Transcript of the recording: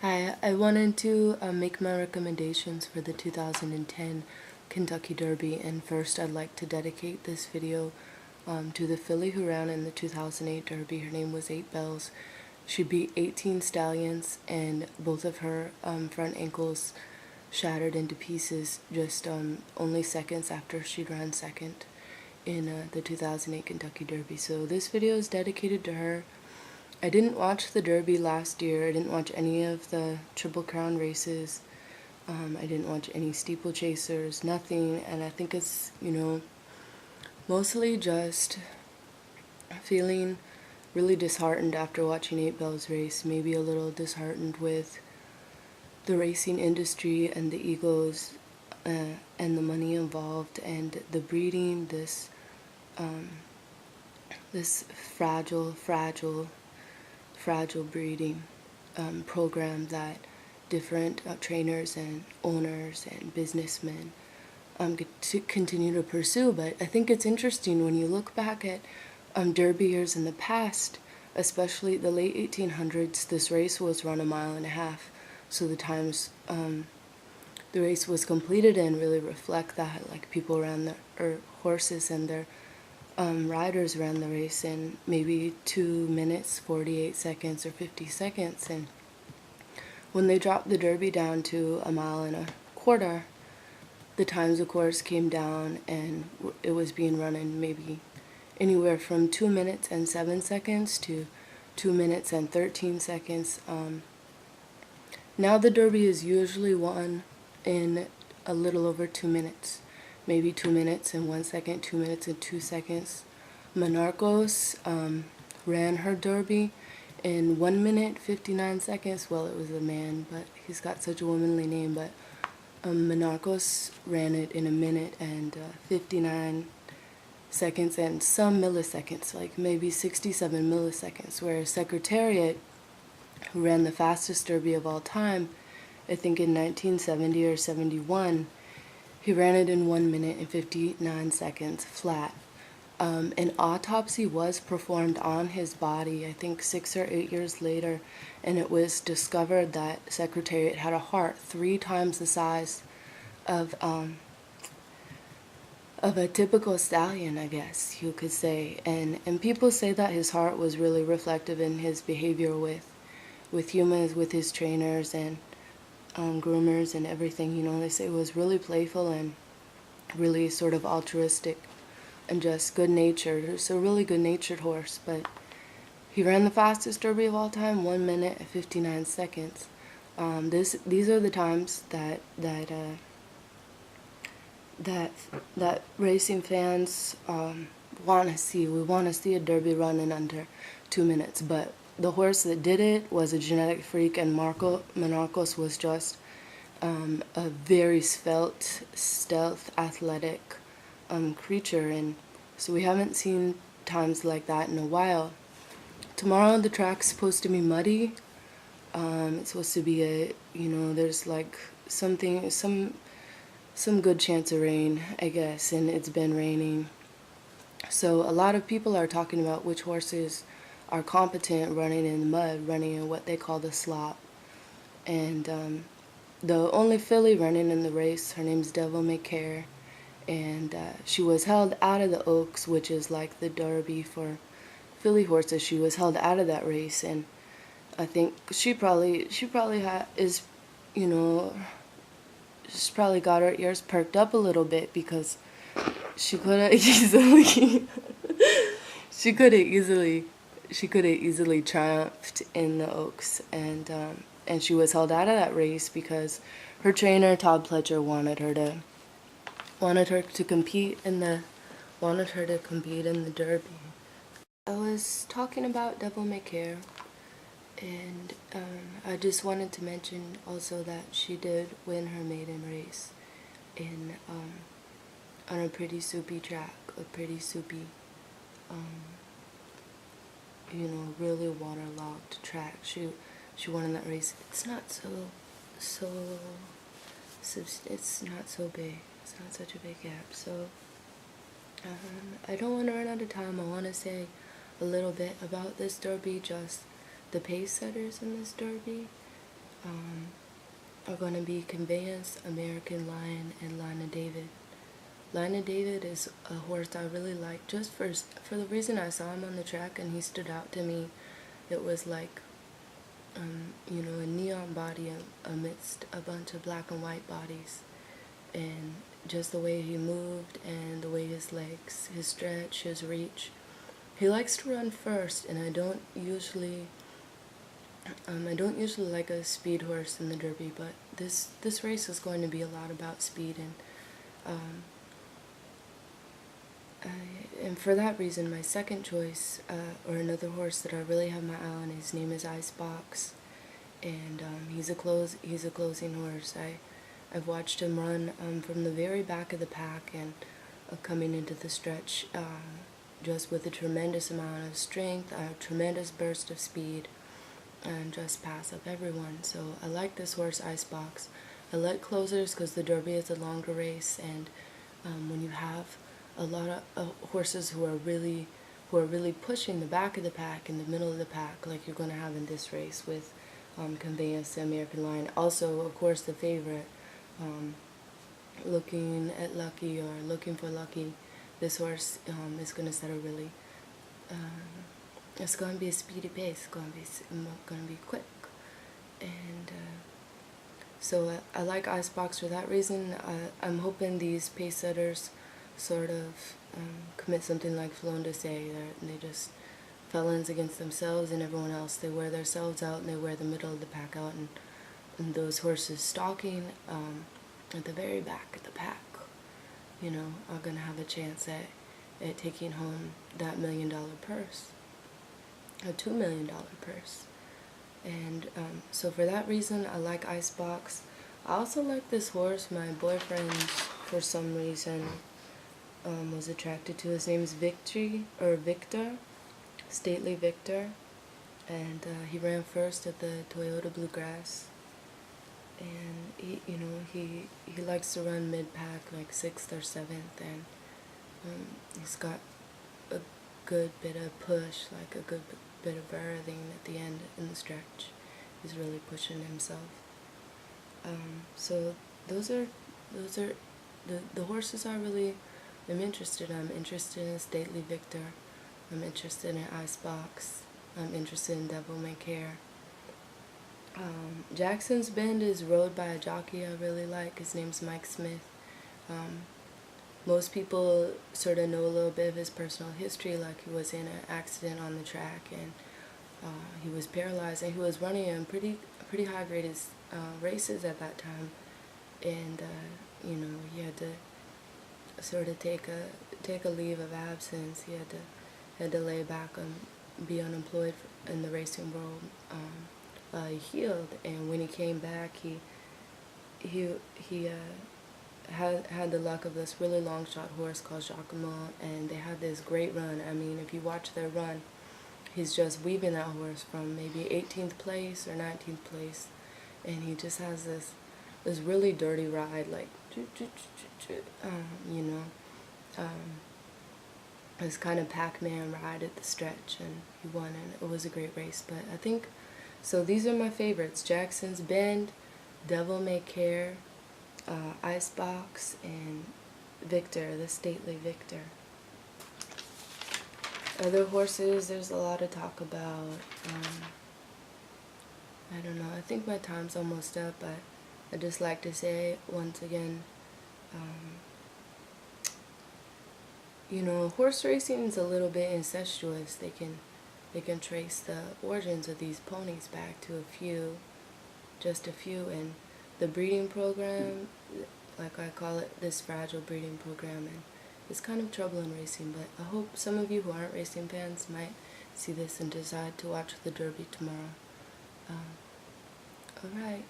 Hi, I wanted to make my recommendations for the 2010 Kentucky Derby, and first I'd like to dedicate this video to the filly who ran in the 2008 Derby. Her name was 8 Bells. She beat 18 stallions, and both of her front ankles shattered into pieces just only seconds after she ran second in the 2008 Kentucky Derby. So this video is dedicated to her. I didn't watch the Derby last year. I didn't watch any of the Triple Crown races. I didn't watch any steeplechasers, nothing. And I think it's, mostly just feeling really disheartened after watching 8 Bells race. Maybe a little disheartened with the racing industry and the egos and the money involved and the breeding, this fragile breeding program that different trainers and owners and businessmen get to continue to pursue. But I think it's interesting when you look back at Derby years in the past, especially the late 1800s, this race was run a mile and a half. So the times the race was completed in really reflect that. Like people ran horses and their riders ran the race in maybe 2 minutes, 48 seconds, or 50 seconds. And when they dropped the Derby down to a mile and a quarter, the times, of course, came down, and it was being run in maybe anywhere from 2 minutes and 7 seconds to 2 minutes and 13 seconds. Now the Derby is usually won in a little over 2 minutes. Maybe 2 minutes and 1 second, 2 minutes and 2 seconds. Monarchos ran her Derby in 1 minute 59 seconds. Well, it was a man, but he's got such a womanly name. But Monarchos ran it in 1 minute and 59 seconds and some milliseconds, like maybe 67 milliseconds. Whereas Secretariat, who ran the fastest Derby of all time, I think in 1970 or 71, he ran it in 1 minute and 59 seconds flat. An autopsy was performed on his body, I think 6 or 8 years later, and it was discovered that Secretariat had a heart 3 times the size of a typical stallion, I guess you could say. And people say that his heart was really reflective in his behavior with humans, with his trainers and groomers and everything. They say it was really playful and really sort of altruistic and just good-natured. It's a really good-natured horse. But he ran the fastest Derby of all time, 1 minute and 59 seconds. These are the times that racing fans want to see. We want to see a Derby run in under 2 minutes. But the horse that did it was a genetic freak, and Monarchos was just a very stealth, athletic creature. And so we haven't seen times like that in a while. Tomorrow the track's supposed to be muddy. It's supposed to be there's like some good chance of rain, I guess, and it's been raining. So a lot of people are talking about which horses are competent running in the mud, running in what they call the slop. And the only filly running in the race, her name's Devil May Care, and she was held out of the Oaks, which is like the Derby for filly horses. She was held out of that race, and I think she probably is, she's probably got her ears perked up a little bit, because she could have easily she could have easily triumphed in the Oaks, and she was held out of that race because her trainer Todd Pletcher wanted her to compete in the Derby. I was talking about Devil May Care, and I just wanted to mention also that she did win her maiden race in on a pretty soupy track, a pretty soupy, really waterlogged track. She won in that race. It's not it's not so big. It's not such a big gap. So I don't want to run out of time. I want to say a little bit about this Derby, just the pace setters in this Derby. are going to be Conveyance, American Lion, and Lina David. Lina David is a horse I really like just for the reason I saw him on the track and he stood out to me. It was like, you know, a neon body amidst a bunch of black and white bodies. And just the way he moved and the way his legs, his stretch, his reach. He likes to run first, and I don't usually like a speed horse in the Derby, but this race is going to be a lot about speed, and for that reason, my second choice, or another horse that I really have my eye on, his name is Icebox, and he's a closing horse. I've watched him run from the very back of the pack and coming into the stretch, just with a tremendous amount of strength, a tremendous burst of speed, and just pass up everyone. So I like this horse, Icebox. I like closers because the Derby is a longer race, and when you have a lot of horses who are really pushing the back of the pack and the middle of the pack, like you're going to have in this race with Conveyance, the American Lion. Also, of course, the favorite, looking at Lucky or looking for Lucky. This horse is going to set a really, it's going to be a speedy pace. It's going to be quick, and so I like Icebox for that reason. I'm hoping these pace setters sort of commit something like Flon de Say. They just felons against themselves and everyone else. They wear themselves out and they wear the middle of the pack out, and those horses stalking at the very back of the pack, you know, are going to have a chance at taking home that $1 million purse, a $2 million purse. And so for that reason, I like Icebox. I also like this horse. My boyfriend, for some reason, was attracted to. His name is Victor, Stately Victor, and he ran first at the Toyota Bluegrass. And he likes to run mid-pack, like 6th or 7th, and he's got a good bit of push, like a good bit of birthing at the end in the stretch. He's really pushing himself. So those are the horses I'm interested in. I'm interested in Stately Victor. I'm interested in Icebox. I'm interested in Devil May Care. Jackson's Bend is rode by a jockey I really like. His name's Mike Smith. Most people sort of know a little bit of his personal history, like he was in an accident on the track and he was paralyzed, and he was running in pretty high graded races at that time, and he had to sort of take a leave of absence. He had to lay back and be unemployed in the racing world. He healed, and when he came back, he had the luck of this really long shot horse called Jacquemot, and they had this great run. I mean, if you watch their run, he's just weaving that horse from maybe 18th place or 19th place, and he just has this really dirty ride, like this kind of Pac-Man ride at the stretch, and he won, and it was a great race. But I think, so these are my favorites: Jackson's Bend, Devil May Care, Icebox, and Victor, the Stately Victor. Other horses, there's a lot to talk about. I don't know, I think my time's almost up, but I'd just like to say once again, horse racing is a little bit incestuous. They can trace the origins of these ponies back to just a few, and the breeding program, like I call it, this fragile breeding program, and it's kind of trouble in racing. But I hope some of you who aren't racing fans might see this and decide to watch the Derby tomorrow. Alright.